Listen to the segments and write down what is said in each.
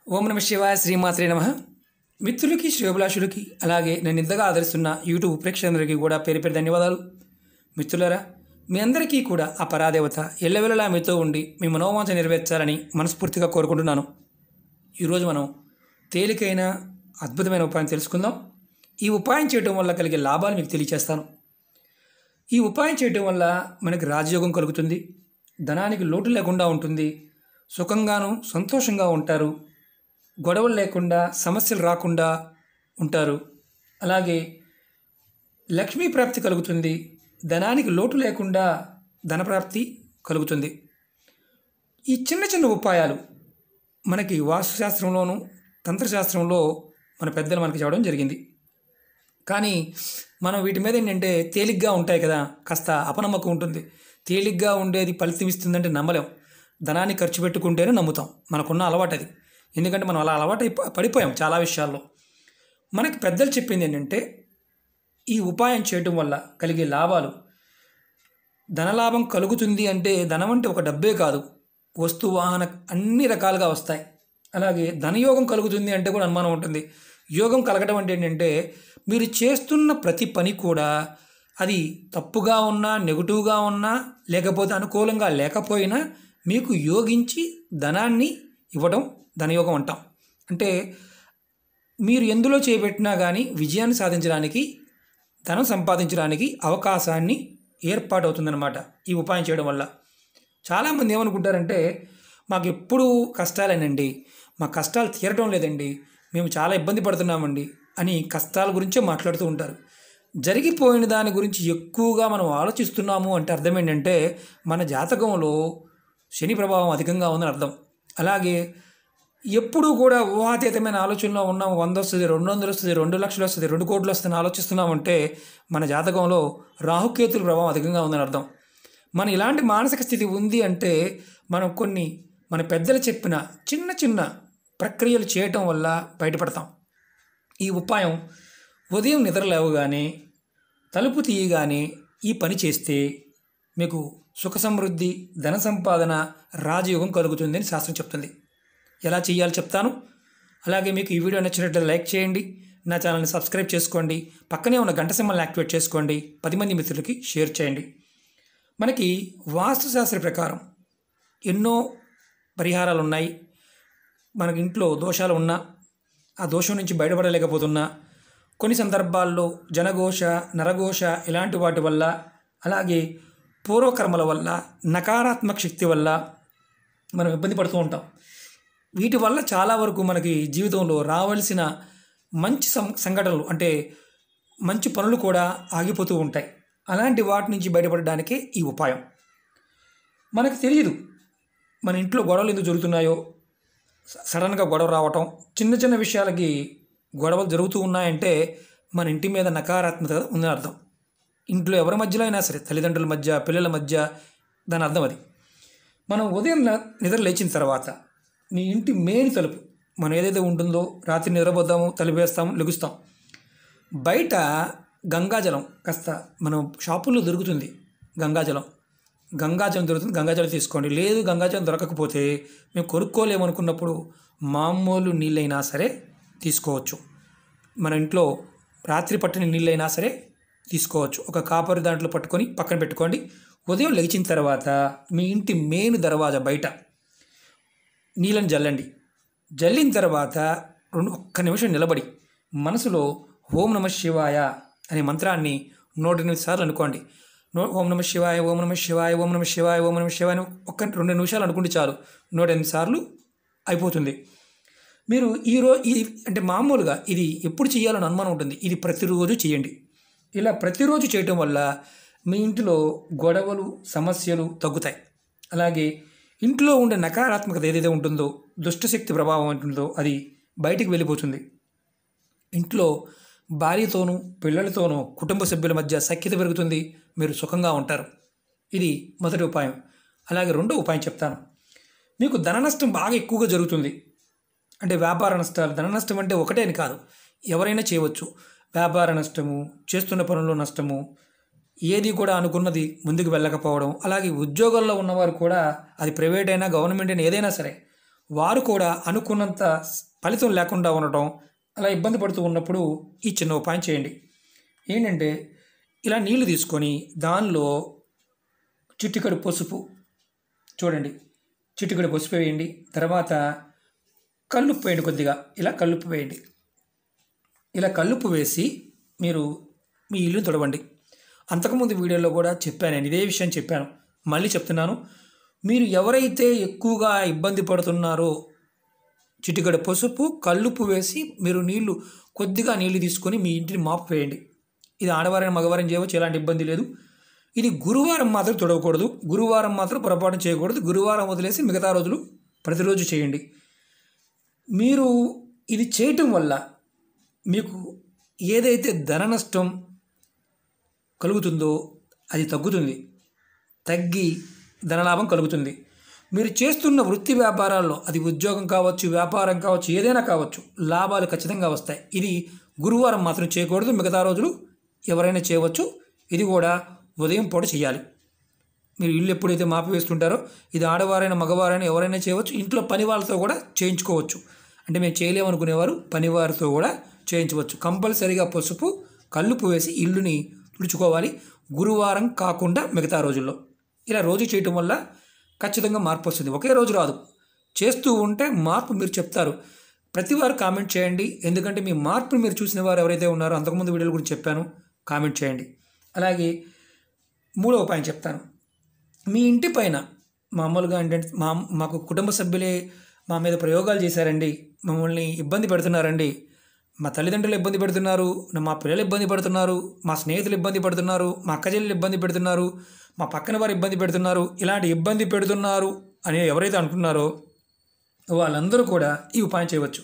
ఓం నమ శివాయ శ్రీమాత్రే నమ. మిత్రులకి శ్రేయోభిలాషులకి అలాగే నేను ఇంతగా ఆదరిస్తున్న యూట్యూబ్ ప్రేక్షకులందరికీ కూడా పేరు పేరు ధన్యవాదాలు. మిత్రులారా, మీ అందరికీ కూడా ఆ పరాదేవత ఎల్లవెల్లలా మీతో ఉండి మీ మనోవాంఛ నెరవేర్చాలని మనస్ఫూర్తిగా కోరుకుంటున్నాను. ఈరోజు మనం తేలికైన అద్భుతమైన ఉపాయం తెలుసుకుందాం. ఈ ఉపాయం చేయడం వల్ల కలిగే లాభాలు మీకు తెలియచేస్తాను. ఈ ఉపాయం చేయడం వల్ల మనకి రాజయోగం కలుగుతుంది, ధనానికి లోటు లేకుండా ఉంటుంది, సుఖంగాను సంతోషంగా ఉంటారు, గొడవలు లేకుండా సమస్యలు రాకుండా ఉంటారు. అలాగే లక్ష్మీ ప్రాప్తి కలుగుతుంది, ధనానికి లోటు లేకుండా ధనప్రాప్తి కలుగుతుంది. ఈ చిన్న చిన్న ఉపాయాలు మనకి వాస్తుశాస్త్రంలోను తంత్రశాస్త్రంలో మన పెద్దలు మనకి చెప్పడం జరిగింది. కానీ మనం వీటి మీద ఏంటంటే తేలిగ్గా ఉంటాయి కదా, కాస్త అపనమ్మకం ఉంటుంది. తేలిగ్గా ఉండేది ఫలితం ఇస్తుందంటే నమ్మలేం. ధనాన్ని ఖర్చు పెట్టుకుంటేనే నమ్ముతాం. మనకున్న అలవాటు అది. ఎందుకంటే మనం అలా అలవాటు పడిపోయాం చాలా విషయాల్లో. మనకి పెద్దలు చెప్పింది ఏంటంటే ఈ ఉపాయం చేయటం వల్ల కలిగే లాభాలు, ధనలాభం కలుగుతుంది అంటే ధనం అంటే ఒక డబ్బే కాదు, వస్తు వాహన అన్ని రకాలుగా వస్తాయి. అలాగే ధనయోగం కలుగుతుంది అంటే కూడా అనుమానం ఉంటుంది. యోగం కలగడం అంటే ఏంటంటే మీరు చేస్తున్న ప్రతి పని కూడా అది తప్పుగా ఉన్నా, నెగిటివ్గా ఉన్నా, లేకపోతే అనుకూలంగా లేకపోయినా మీకు యోగించి ధనాన్ని ఇవ్వడం ధనయోగం అంటాం. అంటే మీరు ఎందులో చేపట్టినా కానీ విజయాన్ని సాధించడానికి, ధనం సంపాదించడానికి అవకాశాన్ని ఏర్పాటవుతుందన్నమాట ఈ ఉపాయం చేయడం వల్ల. చాలామంది ఏమనుకుంటారంటే మాకు ఎప్పుడూ కష్టాలేనండి, మా కష్టాలు తీరడం లేదండి, మేము చాలా ఇబ్బంది పడుతున్నామండి అని కష్టాల గురించే మాట్లాడుతూ ఉంటారు. జరిగిపోయిన దాని గురించి ఎక్కువగా మనం ఆలోచిస్తున్నాము అంటే అర్థం ఏంటంటే మన జాతకంలో శని ప్రభావం అధికంగా ఉందని అర్థం. అలాగే ఎప్పుడూ కూడా ఊహాతీతమైన ఆలోచనలో ఉన్నాము. 100 వస్తుంది, 200 వస్తుంది, 2 లక్షలు వస్తుంది, 2 కోట్లు వస్తుంది ఆలోచిస్తున్నామంటే మన జాతకంలో రాహుకేతుల ప్రభావం అధికంగా ఉందని అర్థం. మన ఇలాంటి మానసిక స్థితి ఉంది అంటే మనం కొన్ని మన పెద్దలు చెప్పిన చిన్న చిన్న ప్రక్రియలు చేయటం వల్ల బయటపడతాం. ఈ ఉపాయం ఉదయం నిద్ర లేవగానే, తలుపు తీయగానే ఈ పని చేస్తే మీకు సుఖ సమృద్ధి, ధన సంపాదన, రాజయోగం కలుగుతుందని శాస్త్రం చెప్తుంది. ఎలా చేయాలో చెప్తాను. అలాగే మీకు ఈ వీడియో నచ్చినట్లయితే లైక్ చేయండి, నా ఛానల్ని సబ్స్క్రైబ్ చేసుకోండి, పక్కనే ఉన్న గంట సింబల్ని యాక్టివేట్ చేసుకోండి, 10 మంది మిత్రులకి షేర్ చేయండి. మనకి వాస్తుశాస్త్ర ప్రకారం ఎన్నో పరిహారాలు ఉన్నాయి. మనకి ఇంట్లో దోషాలు ఉన్నా, ఆ దోషం నుంచి బయటపడలేకపోతున్నా, కొన్ని సందర్భాల్లో జనఘోష, నరఘోష ఇలాంటి వాటి వల్ల, అలాగే పూర్వకర్మల వల్ల, నకారాత్మక శక్తి వల్ల మనం ఇబ్బంది పడుతూ ఉంటాం. వీటి వల్ల చాలా వరకు మనకి జీవితంలో రావాల్సిన మంచి సంఘటనలు అంటే మంచి పనులు కూడా ఆగిపోతూ ఉంటాయి. అలాంటి వాటి నుంచి బయటపడడానికే ఈ ఉపాయం. మనకు తెలియదు మన ఇంట్లో గొడవలు ఎందుకు జరుగుతున్నాయో. సడన్గా గొడవ రావటం, చిన్న చిన్న విషయాలకి గొడవలు జరుగుతూ ఉన్నాయంటే మన ఇంటి మీద నకారాత్మకత ఉందని అర్థం. ఇంట్లో ఎవరి మధ్యలో అయినా సరే, తల్లిదండ్రుల మధ్య, పిల్లల మధ్య, దాని అర్థం అది. మనం ఉదయం నిద్ర లేచిన తర్వాత మీ ఇంటి మెయిన్ తలుపు మనం ఏదైతే ఉంటుందో, రాత్రి నిద్రపోతాము, తలుపు వేస్తాము, లెగుస్తాం, బయట గంగాజలం కాస్త మనం షాపుల్లో దొరుకుతుంది. గంగాజలం దొరుకుతుంది, గంగాజలం తీసుకోండి. లేదు గంగాజలం దొరకకపోతే మేము కొనుక్కోలేమనుకున్నప్పుడు మామూలు నీళ్ళైనా సరే తీసుకోవచ్చు. మన ఇంట్లో రాత్రి పట్టిన నీళ్ళైనా సరే తీసుకోవచ్చు. ఒక కాపరి దాంట్లో పట్టుకొని పక్కన పెట్టుకోండి. ఉదయం లేచిన తర్వాత మీ ఇంటి మెయిన్ దర్వాజా బయట నీళ్ళని జల్లండి. జల్లిన తర్వాత ఒక్క నిమిషం నిలబడి మనసులో ఓం నమ శివాయ అనే మంత్రాన్ని 108 సార్లు అనుకోండి. ఓం నమ శివాయ, ఓం నమ శివాయ, ఓం నమ శివాయ, ఓం నమ శివాయ అని 2 నిమిషాలు అనుకుంటే చాలు. 108 సార్లు అయిపోతుంది. మీరు ఇది అంటే మామూలుగా ఇది ఎప్పుడు చేయాలని అనుమానం ఉంటుంది. ఇది ప్రతిరోజు చేయండి. ఇలా ప్రతిరోజు చేయటం వల్ల మీ ఇంటిలో గొడవలు, సమస్యలు తగ్గుతాయి. అలాగే ఇంట్లో ఉండే నకారాత్మకత ఏదైతే ఉంటుందో, దుష్టశక్తి ప్రభావం ఉంటుందో అది బయటికి వెళ్ళిపోతుంది. ఇంట్లో భార్యతోనూ, పిల్లలతోనూ, కుటుంబ సభ్యుల మధ్య సఖ్యత పెరుగుతుంది, మీరు సుఖంగా ఉంటారు. ఇది మొదటి ఉపాయం. అలాగే రెండో ఉపాయం చెప్తాను. మీకు ధన నష్టం బాగా ఎక్కువగా జరుగుతుంది. అంటే వ్యాపార నష్టాలు, ధన నష్టం అంటే ఒకటే అని కాదు, ఎవరైనా చేయవచ్చు. వ్యాపార నష్టము, చేస్తున్న పనుల్లో నష్టము, ఏది కూడా అనుకున్నది ముందుకు వెళ్ళకపోవడం, అలాగే ఉద్యోగాల్లో ఉన్నవారు కూడా, అది ప్రైవేట్ అయినా గవర్నమెంట్ అయినా ఏదైనా సరే వారు కూడా అనుకున్నంత ఫలితం లేకుండా ఉండటం, అలా ఇబ్బంది పడుతూ ఉన్నప్పుడు ఈ చిన్న ఉపాయం చేయండి. ఏంటంటే ఇలా నీళ్లు తీసుకొని దానిలో చిటికెడు పసుపు, చూడండి చిటికెడు పసుపు వేయండి. తర్వాత కల్లుప్పు వేయండి, కొద్దిగా ఇలా కల్లుప్పు వేయండి. ఇలా కల్లుప్పు వేసి మీరు మీ ఇల్లుని తుడవండి. అంతకుముందు వీడియోలో కూడా చెప్పాను, నేను ఇదే విషయం చెప్పాను, మళ్ళీ చెప్తున్నాను. మీరు ఎవరైతే ఎక్కువగా ఇబ్బంది పడుతున్నారో చిటికెడు పసుపు కల్లుప్పు వేసి మీరు కొద్దిగా నీళ్లు తీసుకొని మీ ఇంటిని మాపు వేయండి. ఇది ఆడవారైనా మగవారైనా చేయవచ్చు, ఎలాంటి ఇబ్బంది లేదు. ఇది గురువారం మాత్రం తుడవకూడదు, గురువారం మాత్రం పొరపాటు చేయకూడదు. గురువారం వదిలేసి మిగతా రోజులు ప్రతిరోజు చేయండి. మీరు ఇది చేయటం వల్ల మీకు ఏదైతే ధన నష్టం కలుగుతుందో అది తగ్గుతుంది, తగ్గి ధనలాభం కలుగుతుంది. మీరు చేస్తున్న వృత్తి వ్యాపారాల్లో, అది ఉద్యోగం కావచ్చు, వ్యాపారం కావచ్చు, ఏదైనా కావచ్చు, లాభాలు ఖచ్చితంగా వస్తాయి. ఇది గురువారం మాత్రం చేయకూడదు, మిగతా రోజులు ఎవరైనా చేయవచ్చు. ఇది కూడా ఉదయం పూట చేయాలి. మీరు ఇల్లు ఎప్పుడైతే మాపి వేస్తుంటారో ఇది ఆడవారైనా మగవారైనా ఎవరైనా చేయవచ్చు. ఇంట్లో పని వాళ్ళతో కూడా చేయించుకోవచ్చు. అంటే మేము చేయలేమనుకునేవారు పనివారితో కూడా చేయించవచ్చు. కంపల్సరీగా పసుపు కల్లుపు వేసి ఇల్లుని తుడుచుకోవాలి, గురువారం కాకుండా మిగతా రోజుల్లో. ఇలా రోజు చేయటం వల్ల ఖచ్చితంగా మార్పు వస్తుంది. ఒకే రోజు రాదు, చేస్తూ ఉంటే మార్పు మీరు చెప్తారు. ప్రతి వారు కామెంట్ చేయండి, ఎందుకంటే మీ మార్పును మీరు చూసిన వారు ఎవరైతే ఉన్నారో, అంతకుముందు వీడియోల గురించి చెప్పాను, కామెంట్ చేయండి. అలాగే మూడో ఉపాయం చెప్తాను. మీ ఇంటి పైన మామూలుగా ఏంటంటే మాకు కుటుంబ సభ్యులే మా మీద ప్రయోగాలు చేశారండి, మమ్మల్ని ఇబ్బంది పెడుతున్నారండి, మా తల్లిదండ్రులు ఇబ్బంది పెడుతున్నారు, మా పిల్లలు ఇబ్బంది పడుతున్నారు, మా స్నేహితులు ఇబ్బంది పడుతున్నారు, మా అక్కచెల్లెలు ఇబ్బంది పెడుతున్నారు, మా పక్కన వారు ఇబ్బంది పెడుతున్నారు, ఇలాంటి ఇబ్బంది పెడుతున్నారు అని ఎవరైతే అనుకున్నారో వాళ్ళందరూ కూడా ఈ ఉపాయం చేయవచ్చు.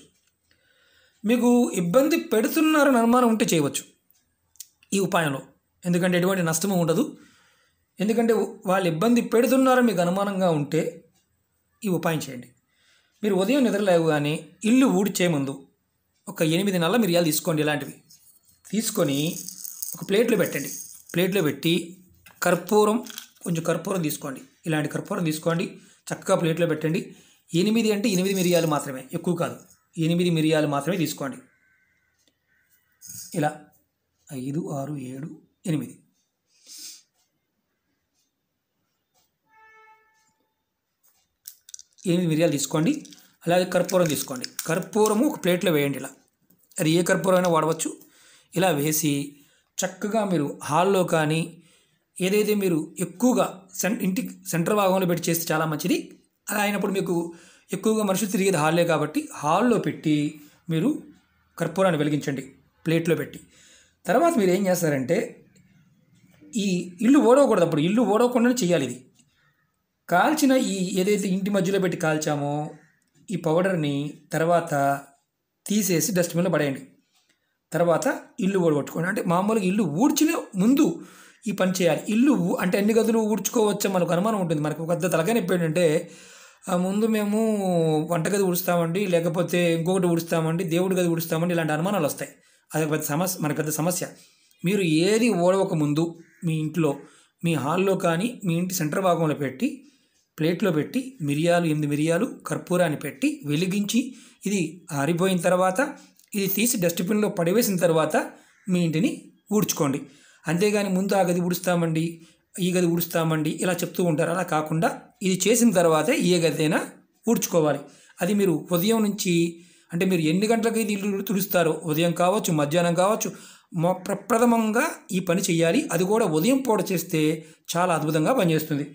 మీకు ఇబ్బంది పెడుతున్నారని అనుమానం ఉంటే చేయవచ్చు ఈ ఉపాయంలో, ఎందుకంటే ఎటువంటి నష్టము ఉండదు. ఎందుకంటే వాళ్ళు ఇబ్బంది పెడుతున్నారని మీకు అనుమానంగా ఉంటే ఈ ఉపాయం చేయండి. మీరు ఉదయం నిద్రలేవగానే ఇల్లు ఊడ్చే ముందు ఒక 8 నల్ల మిరియాలు తీసుకోండి. ఇలాంటివి తీసుకొని ఒక ప్లేట్లో పెట్టండి. ప్లేట్లో పెట్టి కొంచెం కర్పూరం తీసుకోండి. ఇలాంటి కర్పూరం తీసుకోండి, చక్కగా ప్లేట్లో పెట్టండి. 8 అంటే 8 మిరియాలు మాత్రమే, ఎక్కువ కాదు, 8 మిరియాలు మాత్రమే తీసుకోండి. ఇలా 5, 6, 7, 8 మిరియాలు తీసుకోండి. అలాగే కర్పూరం తీసుకోండి. కర్పూరము ఒక ప్లేట్లో వేయండి. ఇలా అది ఏ కర్పూరం అయినా వాడవచ్చు. ఇలా వేసి చక్కగా మీరు హాల్లో కానీ ఏదైతే మీరు ఎక్కువగా ఇంటికి సెంటర్ భాగంలో పెట్టి చేస్తే చాలా మంచిది. అలా అయినప్పుడు మీకు ఎక్కువగా మనుషులు తిరిగేది హాల్లే కాబట్టి హాల్లో పెట్టి మీరు కర్పూరాన్ని వెలిగించండి ప్లేట్లో పెట్టి. తర్వాత మీరు ఏం చేస్తారంటే ఈ ఇల్లు ఓడవకూడదు, అప్పుడు ఇల్లు ఓడవకుండానే చేయాలి. ఇది కాల్చిన ఏదైతే ఇంటి మధ్యలో పెట్టి కాల్చామో ఈ పౌడర్ని తర్వాత తీసేసి డస్ట్బిన్లో పడేయండి. తర్వాత ఇల్లు ఓడగొట్టుకోండి. అంటే మామూలుగా ఇల్లు ఊడ్చిన ముందు ఈ పని చేయాలి. ఇల్లు అంటే అన్ని గదులు ఊడ్చుకోవచ్చా మనకు అనుమానం ఉంటుంది. మనకు పెద్ద తలకాయ నొప్పి ఏంటంటే ముందు మేము వంటగది ఊడుస్తామండి, లేకపోతే ఇంకొకటి ఊడుస్తామండి, దేవుడి గది ఊడుస్తామండి, ఇలాంటి అనుమానాలు వస్తాయి. అది పెద్ద సమస్య, మనకు పెద్ద సమస్య. మీరు ఏది ఓడవక ముందు మీ ఇంట్లో మీ హాల్లో కానీ మీ ఇంటి సెంటర్ భాగంలో పెట్టి ప్లేట్లో పెట్టి 8 మిరియాలు కర్పూరాన్ని పెట్టి వెలిగించి ఇది ఆరిపోయిన తర్వాత ఇది తీసి డస్ట్బిన్లో పడివేసిన తర్వాత మీ ఇంటిని ఊడ్చుకోండి. అంతేగాని ముందు ఆ గది ఊడుస్తామండి, ఈ గది ఊడుస్తామండి ఇలా చెప్తూ ఉంటారు. అలా కాకుండా ఇది చేసిన తర్వాతే ఏ గది అయినా ఊడ్చుకోవాలి. అది మీరు ఉదయం నుంచి, అంటే మీరు ఎన్ని గంటలకి ఇది ఇల్లు తుడుస్తారో, ఉదయం కావచ్చు, మధ్యాహ్నం కావచ్చు, ప్రప్రథమంగా ఈ పని చేయాలి. అది కూడా ఉదయం పూట చేస్తే చాలా అద్భుతంగా పనిచేస్తుంది.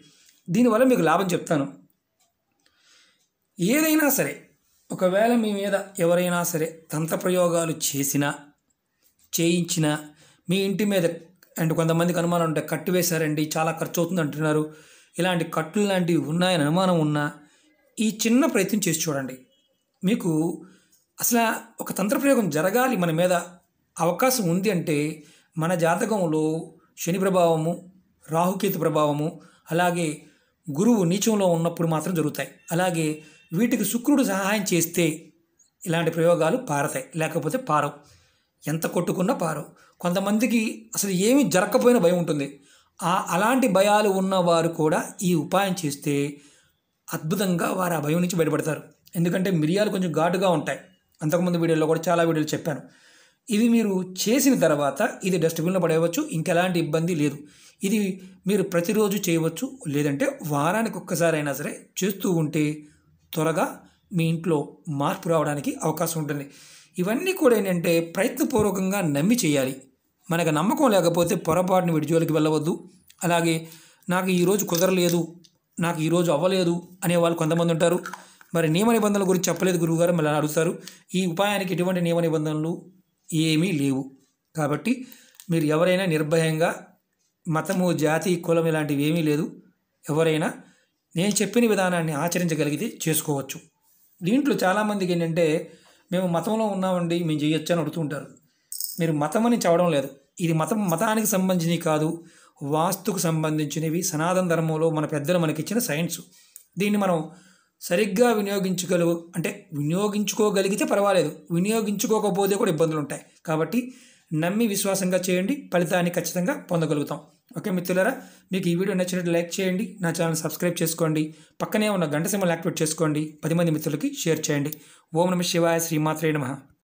దీనివల్ల మీకు లాభం చెప్తాను. ఏదైనా సరే, ఒకవేళ మీ మీద ఎవరైనా సరే తంత్ర ప్రయోగాలు చేయించినా మీ ఇంటి మీద, అంటే కొంతమందికి అనుమానం ఉంటాయి, కట్టు వేశారండి చాలా ఖర్చు అవుతుంది అంటున్నారు, ఇలాంటి కట్టులు లాంటివి ఉన్నాయని అనుమానం ఉన్నా ఈ చిన్న ప్రయత్నం చేసి చూడండి. మీకు అసలు ఒక తంత్ర ప్రయోగం జరగాలి మన మీద అవకాశం ఉంది అంటే మన జాతకంలో శని ప్రభావము, రాహుకేతు ప్రభావము, అలాగే గురువు నీచంలో ఉన్నప్పుడు మాత్రం జరుగుతాయి. అలాగే వీటికి శుక్రుడు సహాయం చేస్తే ఇలాంటి ప్రయోగాలు పారతాయి, లేకపోతే పారవు. ఎంత కొట్టుకున్నా పారవు. కొంతమందికి అసలు ఏమీ జరగకపోయినా భయం ఉంటుంది. అలాంటి భయాలు ఉన్నవారు కూడా ఈ ఉపాయం చేస్తే అద్భుతంగా వారు ఆ భయం నుంచి బయటపడతారు. ఎందుకంటే మిరియాలు కొంచెం ఘాటుగా ఉంటాయి. అంతకుముందు వీడియోలో కూడా చాలా వీడియోలు చెప్పాను. ఇవి మీరు చేసిన తర్వాత ఇది డస్ట్బిన్లో పడేయవచ్చు, ఇంకెలాంటి ఇబ్బంది లేదు. ఇది మీరు ప్రతిరోజు చేయవచ్చు, లేదంటే వారానికి ఒక్కసారి అయినా సరే చేస్తూ ఉంటే త్వరగా మీ ఇంట్లో మార్పు రావడానికి అవకాశం ఉంటుంది. ఇవన్నీ కూడా ఏంటంటే ప్రయత్నపూర్వకంగా నమ్మి చేయాలి. మనకు నమ్మకం లేకపోతే పొరపాటున వీడి జోలికి వెళ్ళవద్దు. అలాగే నాకు ఈరోజు కుదరలేదు, నాకు ఈరోజు అవ్వలేదు అనేవాళ్ళు కొంతమంది ఉంటారు. మరి నియమ నిబంధనల గురించి చెప్పలేదు గురువుగారు మళ్ళీ అడుగుతారు. ఈ ఉపాయానికి ఎటువంటి నియమ నిబంధనలు ఏమీ లేవు. కాబట్టి మీరు ఎవరైనా నిర్భయంగా మతము, జాతి, కులం ఇలాంటివి ఏమీ లేదు. ఎవరైనా నేను చెప్పిన విధానాన్ని ఆచరించగలిగితే చేసుకోవచ్చు. దీంట్లో చాలామందికి ఏంటంటే మేము మతంలో ఉన్నామండి, మేము చేయొచ్చు అని అడుగుతుంటారు. మీరు మతం అని చెప్పడం లేదు. ఇది మతానికి సంబంధించినవి కాదు, వాస్తుకు సంబంధించినవి. సనాతన ధర్మంలో మన పెద్దలు మనకిచ్చిన సైన్స్. దీన్ని మనం సరిగ్గా వినియోగించుకోగలిగితే పర్వాలేదు, వినియోగించుకోకపోతే కూడా ఇబ్బందులు ఉంటాయి. కాబట్టి నమ్మి విశ్వాసంగా చేయండి, ఫలితాన్ని ఖచ్చితంగా పొందగలుగుతాం. ఓకే మిత్రులారా, మీకు ఈ వీడియో నచ్చినట్టు లైక్ చేయండి, నా ఛానల్ సబ్స్క్రైబ్ చేసుకోండి, పక్కనే ఉన్న గంట సింబల్ యాక్టివేట్ చేసుకోండి, 10 మంది మిత్రులకి షేర్ చేయండి. ఓం నమః శివాయ, శ్రీమాత్రే నమః.